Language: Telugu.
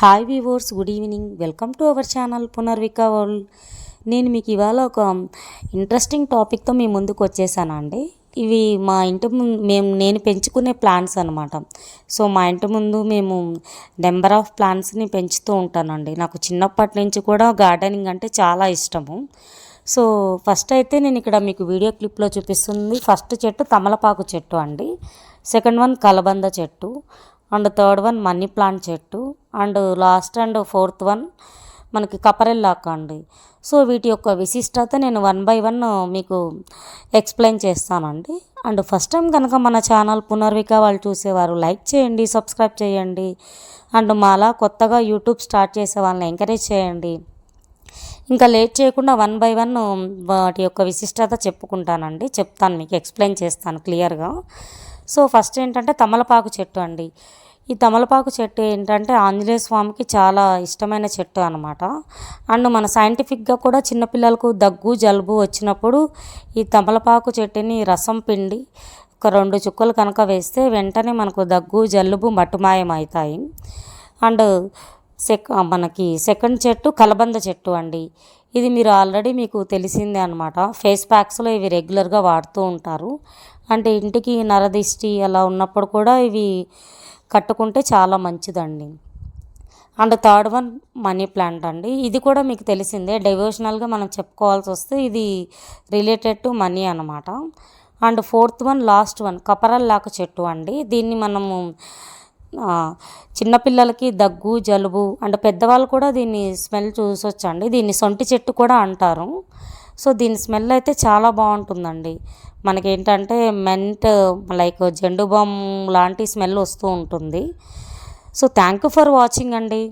Hi viewers, good evening. Welcome to our channel Punarvika world. నేను మీకు ఇవాళ ఒక ఇంట్రెస్టింగ్ టాపిక్తో మీ ముందుకు వచ్చేసానండి. ఇవి మా ఇంటి ముందు నేను పెంచుకునే ప్లాంట్స్ అనమాట. సో మా ఇంటి ముందు మేము నెంబర్ ఆఫ్ ప్లాంట్స్ని పెంచుతూ ఉంటానండి. నాకు చిన్నప్పటి నుంచి కూడా గార్డెనింగ్ అంటే చాలా ఇష్టము. సో ఫస్ట్ అయితే నేను ఇక్కడ మీకు వీడియో క్లిప్లో చూపిస్తుంది. ఫస్ట్ చెట్టు తమలపాకు చెట్టు అండి. సెకండ్ వన్ కలబంద చెట్టు, and third one money plant చెట్టు, and last and fourth one మనకి కపరెల్లాక అండి. సో వీటి యొక్క విశిష్టత నేను 1 by 1 మీకు ఎక్స్ప్లెయిన్ చేస్తానండి. అండ్ ఫస్ట్ టైం కనుక మన ఛానల్ పునర్విక వాళ్ళు చూసేవారు లైక్ చేయండి, సబ్స్క్రైబ్ చేయండి. అండ్ మాలా కొత్తగా యూట్యూబ్ స్టార్ట్ చేసే వాళ్ళని ఎంకరేజ్ చేయండి. ఇంకా లేట్ చేయకుండా 1 by 1 వాటి యొక్క విశిష్టత చెప్తాను, మీకు ఎక్స్ప్లెయిన్ చేస్తాను క్లియర్గా. సో ఫస్ట్ ఏంటంటే తమలపాకు చెట్టు అండి. ఈ తమలపాకు చెట్టు ఏంటంటే ఆంజనేయ స్వామికి చాలా ఇష్టమైన చెట్టు అనమాట. అండ్ మన సైంటిఫిక్గా కూడా చిన్నపిల్లలకు దగ్గు జలుబు వచ్చినప్పుడు ఈ తమలపాకు చెట్టుని రసం పిండి ఒక 2 చుక్కలు కనుక వేస్తే వెంటనే మనకు దగ్గు జలుబు మట్టుమాయం అవుతాయి. అండ్ మనకి సెకండ్ చెట్టు కలబంద చెట్టు అండి. ఇది మీరు ఆల్రెడీ మీకు తెలిసిందే అనమాట. ఫేస్ ప్యాక్స్లో ఇవి రెగ్యులర్గా వాడుతూ ఉంటారు. అంటే ఇంటికి నరదిష్టి అలా ఉన్నప్పుడు కూడా ఇవి కట్టుకుంటే చాలా మంచిదండి. And third one money plant అండి. ఇది కూడా మీకు తెలిసిందే, డివోషనల్గా మనం చెప్పుకోవాల్సి వస్తే ఇది రిలేటెడ్ టు మనీ అనమాట. And fourth one last one కపరల్లాక చెట్టు అండి. దీన్ని మనము చిన్నపిల్లలకి దగ్గు జలుబు అండ్ పెద్దవాళ్ళు కూడా దీన్ని స్మెల్ చూసొచ్చండి. దీన్ని సొంటి చెట్టు కూడా అంటారు. సో దీని స్మెల్ అయితే చాలా బాగుంటుందండి. మనకేంటంటే మెంట్ లైక్ జెండు బామ్ లాంటి స్మెల్ వస్తూ ఉంటుంది. So thank you for watching అండి.